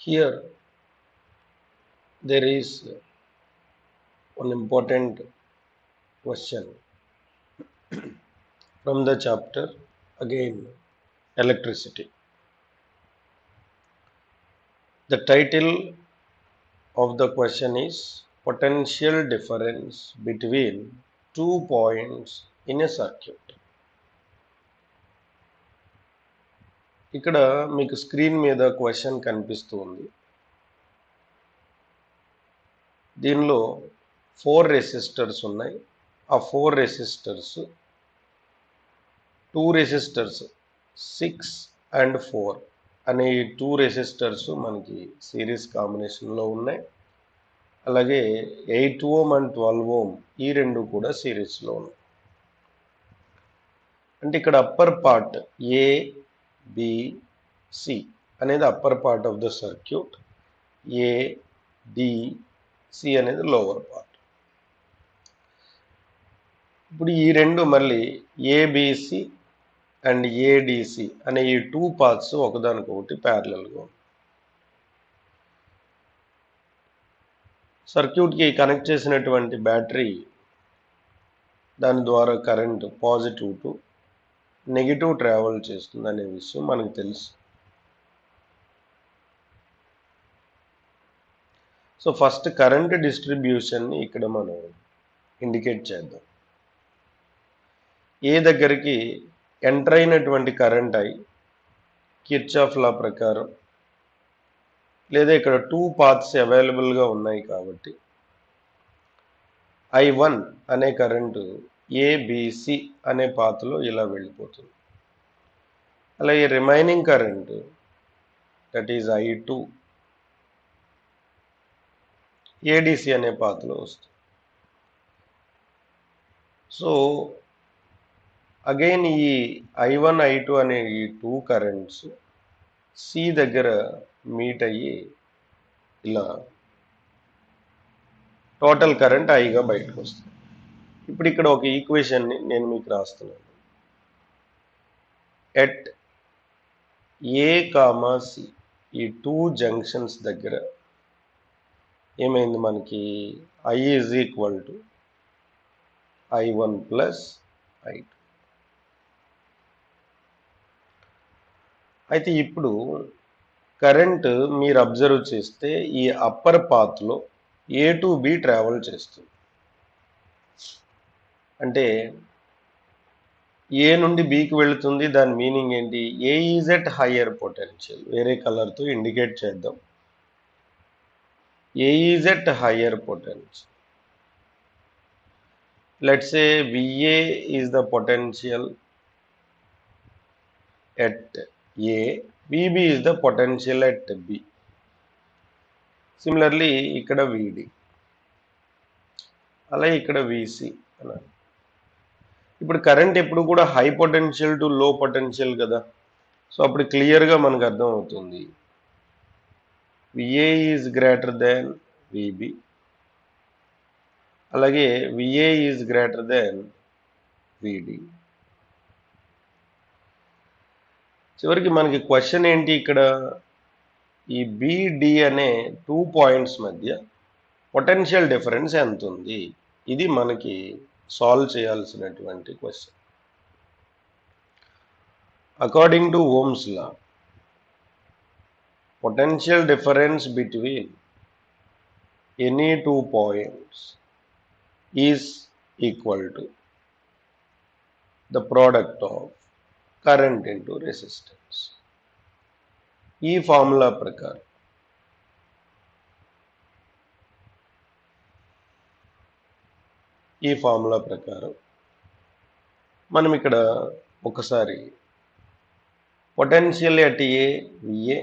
Here there is one important question from the chapter, again electricity. The title of the question is potential difference between 2 points in a circuit. ఇక్కడ మీకు screen మీద question కనిపిస్తుంది. దీనిలో 4 resistors ఉన్నాయి. ఆ 4 resistors 2 resistors 6 and 4 అనే ఈ 2 resistors మనకి సిరీస్ కాంబినేషన్లో ఉన్నాయి. అలాగే 8 ఓం అండ్ 12 ఓం ఈ రెండు కూడా సిరీస్లో ఉన్నాయి. అంటే ఇక్కడ upper part A B C అనేది upper part of the circuit, A D C అనేది లోవర్ పార్ట్. ఇప్పుడు ఈ రెండు మళ్ళీ ఏబిసి అండ్ ఏడిసి అనే ఈ 2 పార్ట్స్ ఒకదానికొకటి ప్యారలల్గా ఉన్నాయి. సర్క్యూట్కి కనెక్ట్ చేసినటువంటి బ్యాటరీ దాని ద్వారా current positive to negative travel చేస్తుంది అనే విషయం మనకు తెలుసు. సో ఫస్ట్ కరెంట్ డిస్ట్రిబ్యూషన్ని ఇక్కడ మనం ఇండికేట్ చేద్దాం. ఏ దగ్గరికి ఎంటర్ అయినటువంటి కరెంట్ ఐ కిర్చాఫ్ లా ప్రకారం, లేదా ఇక్కడ 2 పాత్స్ అవైలబుల్గా ఉన్నాయి కాబట్టి I1 అనే కరెంటు ఏబిసి అనే పాత్లో ఇలా వెళ్ళిపోతుంది. అలాగే remaining current that is I2 ఏడిసి అనే పాత్లో వస్తుంది. సో అగైన్ ఈ I1 I2 అనే ఈ 2 కరెంట్స్ సి దగ్గర మీట్ అయ్యి ఇలా టోటల్ కరెంట్ ఐగా బయటకు వస్తుంది. ఇప్పుడు ఇక్కడ ఒక ఈక్వేషన్ని నేను మీకు రాస్తున్నాను. ఎట్ ఏ కామా సి ఈ 2 జంక్షన్స్ దగ్గర ఏమైంది మనకి I is equal to I1 plus I2. అయితే ఇప్పుడు కరెంట్ మీరు అబ్జర్వ్ చేస్తే ఈ అప్పర్ పాత్లో ఏ టు బి ట్రావెల్ చేస్తుంది. అంటే ఏ నుండి బికి వెళుతుంది. దాని మీనింగ్ ఏంటి? A is at higher potential. వేరే కలర్తో ఇండికేట్ చేద్దాం. A is at higher potential. Let's say VA is the potential at A, VB is the potential at B. Similarly, ఇక్కడ VD, అలాగే ఇక్కడ VC అన్నారు. ఇప్పుడు కరెంట్ ఎప్పుడు కూడా high potential to low potential కదా. సో అప్పుడు క్లియర్గా మనకు అర్థం అవుతుంది VA is greater than VB, అలాగే VA is greater than VD. చివరికి మనకి క్వశ్చన్ ఏంటి ఇక్కడ? ఈ BD అనే 2 పాయింట్స్ మధ్య పొటెన్షియల్ డిఫరెన్స్ ఎంత ఉంది? ఇది మనకి సాల్వ్ చేయాల్సినటువంటి question. According to Ohm's law, potential difference between any 2 points is equal to the product of current into resistance. ఈ ఫార్ములా ప్రకారం మనం ఇక్కడ ఒకసారి potential at A VA,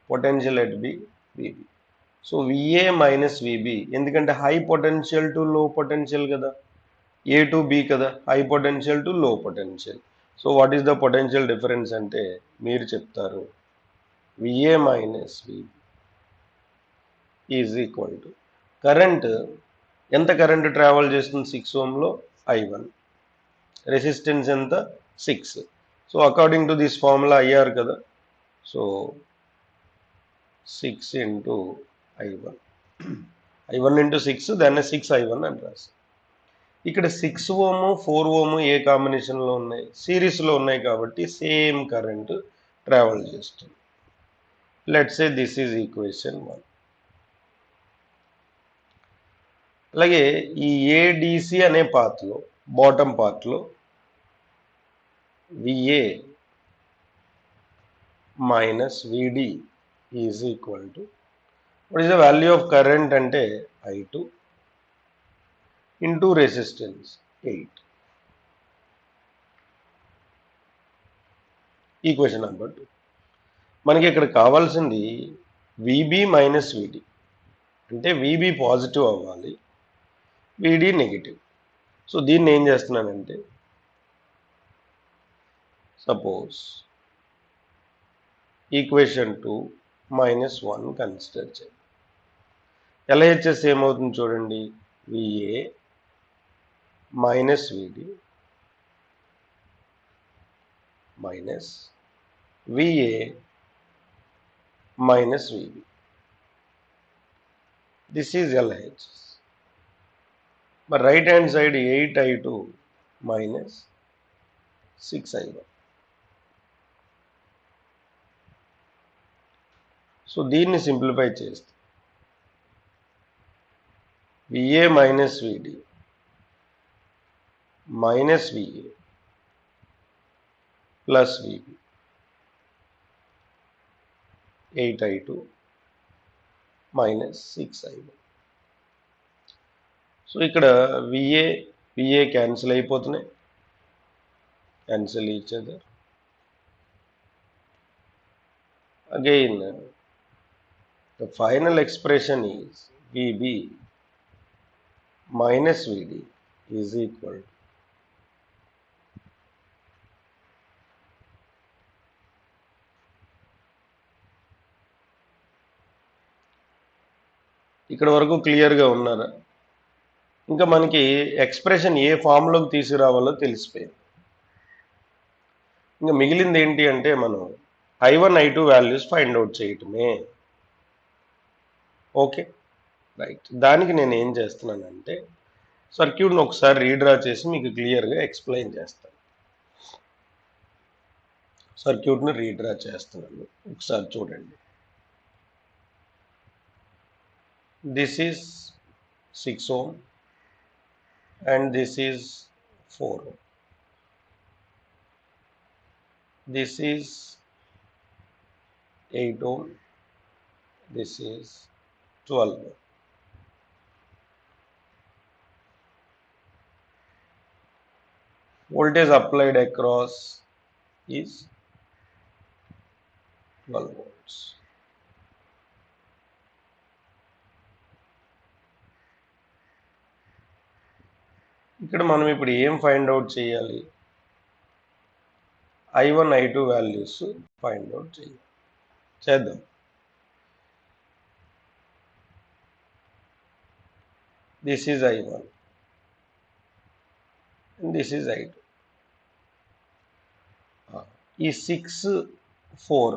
potential at B VB. So VA minus VB, ఎందుకంటే high potential to low potential కదా, A to B కదా, high potential to low potential. So what is the potential difference అంటే మీరు చెప్తారు VA minus VB is equal to current. ఎంత current travel చేస్తుంది? 6 ఓంలో I1, resistance ఎంత? 6. So according to this formula IR కదా. So 6 into I1. I1 into 6, దాన్ని 6I1 అని రాస్తాం. ఇక్కడ 6 ఓము 4 ఓము ఏ కాంబినేషన్లో ఉన్నాయి? సిరీస్లో ఉన్నాయి కాబట్టి సేమ్ కరెంట్ ట్రావెల్ చేస్తుంది. Let's say this is equation 1. అలాగే ఈ ఏడిసి అనే పాత్లో బాటమ్ పార్ట్లో విఏ మైనస్ విడి is equal to, what is the value of current అంటే I2 into resistance 8. Equation number 2. మనకి ఇక్కడ కావాల్సింది విబి మైనస్ విడి, అంటే విబి పాజిటివ్ అవ్వాలి, విడి నెగిటివ్. సో దీన్ని ఏం చేస్తున్నానంటే, సపోజ్ ఈక్వేషన్ 2 -1 కన్సిడర్ చేయండి. ఎల్హెచ్ఎస్ ఏమవుతుంది చూడండి, VA minus VD minus VA minus VB. This is LHS. మరి right hand side 8I2 minus 6I1. So దీన్ని సింప్లిఫై చేస్తే VA minus VD minus VA plus VB 8I2 minus 6I1. So ఇక్కడ VA cancel అయిపోతున్నాయి, cancel each other. Again, the final expression is VB minus VD is equal to ఇక్కడ వరకు క్లియర్గా ఉన్నారా? ఇంకా మనకి ఎక్స్ప్రెషన్ ఏ ఫామ్లోకి తీసుకురావాలో తెలిసిపోయింది. ఇంకా మిగిలింది ఏంటి అంటే మనం I1 I2 values find out చేయటమే. Okay right. దానికి నేను ఏం చేస్తున్నానంటే సర్క్యూట్ని ఒకసారి రీడ్రా చేసి మీకు క్లియర్గా ఎక్స్ప్లెయిన్ చేస్తాను. సర్క్యూట్ని రీడ్రా చేస్తున్నాను, ఒకసారి చూడండి. This is 6 ohm and this is 4 ohm. This is 8 ohm. This is 12 ohm. Voltage applied across is 12 volts. ఇక్కడ మనం ఇప్పుడు ఏం ఫైండ్ అవుట్ చేయాలి? I1 I2 values find out చేద్దాం. This is I1 and this is I2. ఈ 6, 4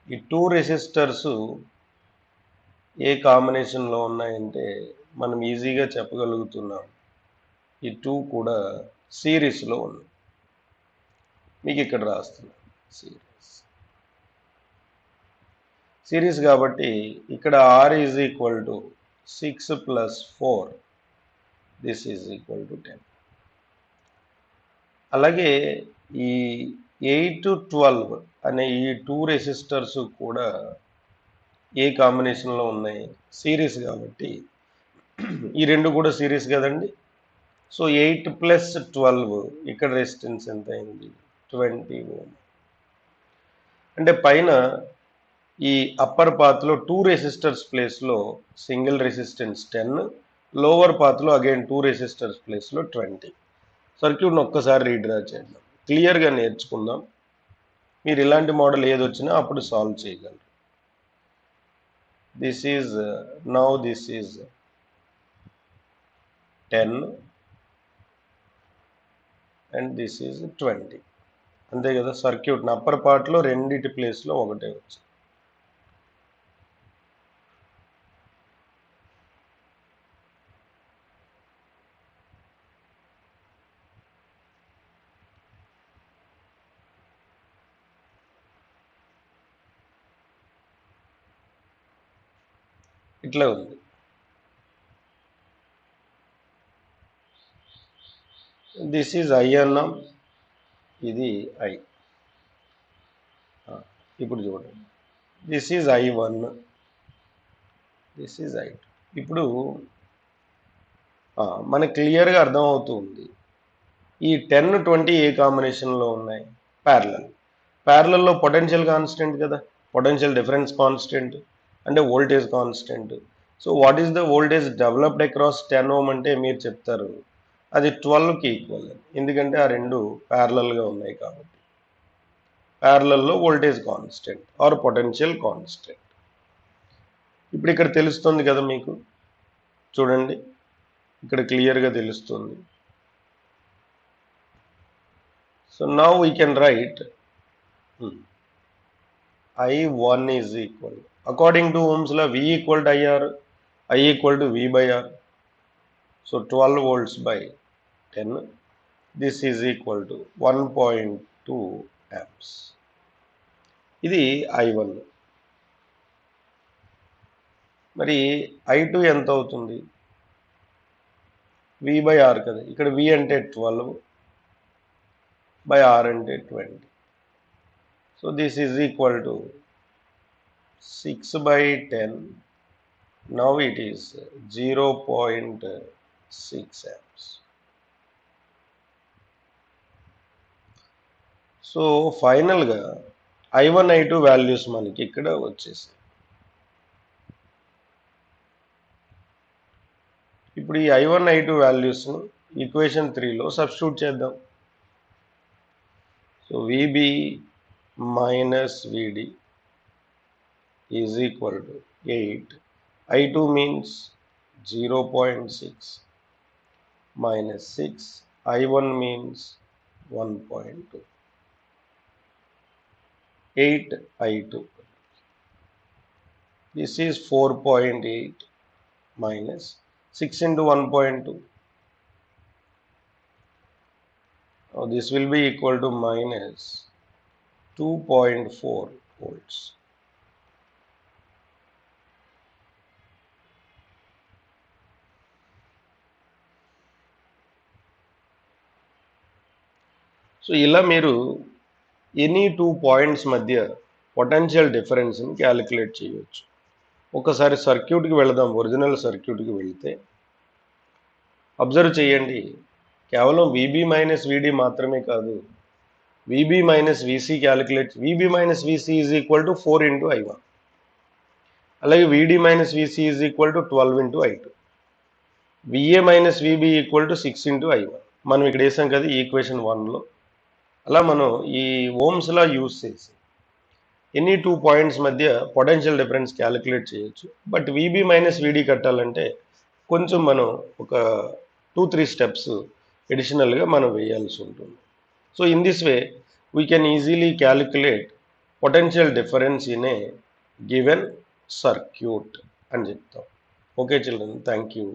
ఈ 2 resistors ఏ కాంబినేషన్లో ఉన్నాయంటే మనం ఈజీగా చెప్పగలుగుతున్నాం, ఈ 2 కూడా సిరీస్లో ఉన్నాయి. మీకు ఇక్కడ రాస్తున్నాను సిరీస్ కాబట్టి ఇక్కడ R is equal to 6 + 4, this is equal to 10. అలాగే ఈ 8, 12 అనే ఈ 2 రెసిస్టర్స్ కూడా ఏ కాంబినేషన్లో ఉన్నాయి? సిరీస్ కాబట్టి ఈ రెండు కూడా సిరీస్ కదండి. సో 8 + 12 ఇక్కడ రెసిస్టెన్స్ ఎంత అయింది? 20 ohm. అంటే పైన ఈ అప్పర్ పాత్లో 2 రెసిస్టర్స్ ప్లేస్లో సింగిల్ రెసిస్టెన్స్ 10, లోవర్ పాత్లో అగైన్ 2 రెసిస్టర్స్ ప్లేస్లో 20. సర్క్యూట్ని ఒక్కసారి రీడ్రా చేద్దాం, క్లియర్గా నేర్చుకుందాం. మీరు ఇలాంటి మోడల్ ఏది వచ్చినా అప్పుడు సాల్వ్ చేయగలరు. This is now this is 10 and this is 20. అంతే కదా? సర్క్యూట్ని అప్పర్ పార్ట్లో రెండిటి ప్లేస్లో ఒకటే వచ్చింది. ఇట్లా ఉంది. దిస్ ఈజ్ ఐ అన్నాం, ఇది ఐ. ఇప్పుడు చూడండి, this is I1, this is I2. ఇప్పుడు మనకు క్లియర్గా అర్థమవుతుంది. ఈ 10, 20 ఏ కాంబినేషన్లో ఉన్నాయి? ప్యారలల్లో పొటెన్షియల్ కాన్స్టెంట్ కదా, పొటెన్షియల్ డిఫరెన్స్ కాన్స్టెంట్ అంటే voltage constant. So what is the voltage developed across 10 ohm అంటే మీరు చెప్తారు అది 12కి ఈక్వల్, ఎందుకంటే ఆ రెండు ప్యారలల్గా ఉన్నాయి కాబట్టి. ప్యారలల్లో voltage constant or potential constant. ఇప్పుడు ఇక్కడ తెలుస్తుంది కదా మీకు, చూడండి ఇక్కడ క్లియర్గా తెలుస్తుంది. So now we can write I1 is equal, according to Ohm's law, V equal to IR, I equal to V by R. So 12 volts by 10, this is equal to 1.2 amps. ఇది I1. మరి I2 ఎంత అవుతుంది? V by R కదా, ఇక్కడ V అంటే 12 by R అంటే 20. So this is equal to 6 by 10. Now it is 0.6 amps. So ఫైనల్గా I1, I2 values మనకి ఇక్కడ వచ్చేసాయి. ఇప్పుడు ఈ I1, I2 వాల్యూస్ను ఈక్వేషన్ 3లో సబ్స్టిట్యూట్ చేద్దాం. So VB minus VD is equal to 8. I2 means 0.6 minus 6. I1 means 1.2. 8 I2. This is 4.8 minus 6 into 1.2. Now this will be equal to minus 2.4 volts. So ఇలా మీరు any 2 points మధ్య potential డిఫరెన్స్ని calculate చేయవచ్చు. ఒకసారి సర్క్యూట్కి వెళదాం. Original సర్క్యూట్కి వెళితే observe చేయండి, కేవలం VB minus VD మాత్రమే కాదు, VB minus VC calculate. VB minus VC is equal to 4 into I1. అలాగే VD minus VC is equal to 12 into I2. VA minus VB equal to 6 into I1. మనం ఇక్కడ వేసాం కదా equation 1లో. అలా మనం ఈ ఓమ్స్ లా యూజ్ చేసి ఎనీ 2 పాయింట్స్ మధ్య పొటెన్షియల్ డిఫరెన్స్ క్యాలిక్యులేట్ చేయొచ్చు. బట్ VB మైనస్ VD కట్టాలంటే కొంచెం మనం ఒక 2-3 స్టెప్స్ ఎడిషనల్గా మనం వేయాల్సి ఉంటుంది. So in this way we can easily calculate potential difference in a given circuit అని చెప్తాం. Okay children, thank you.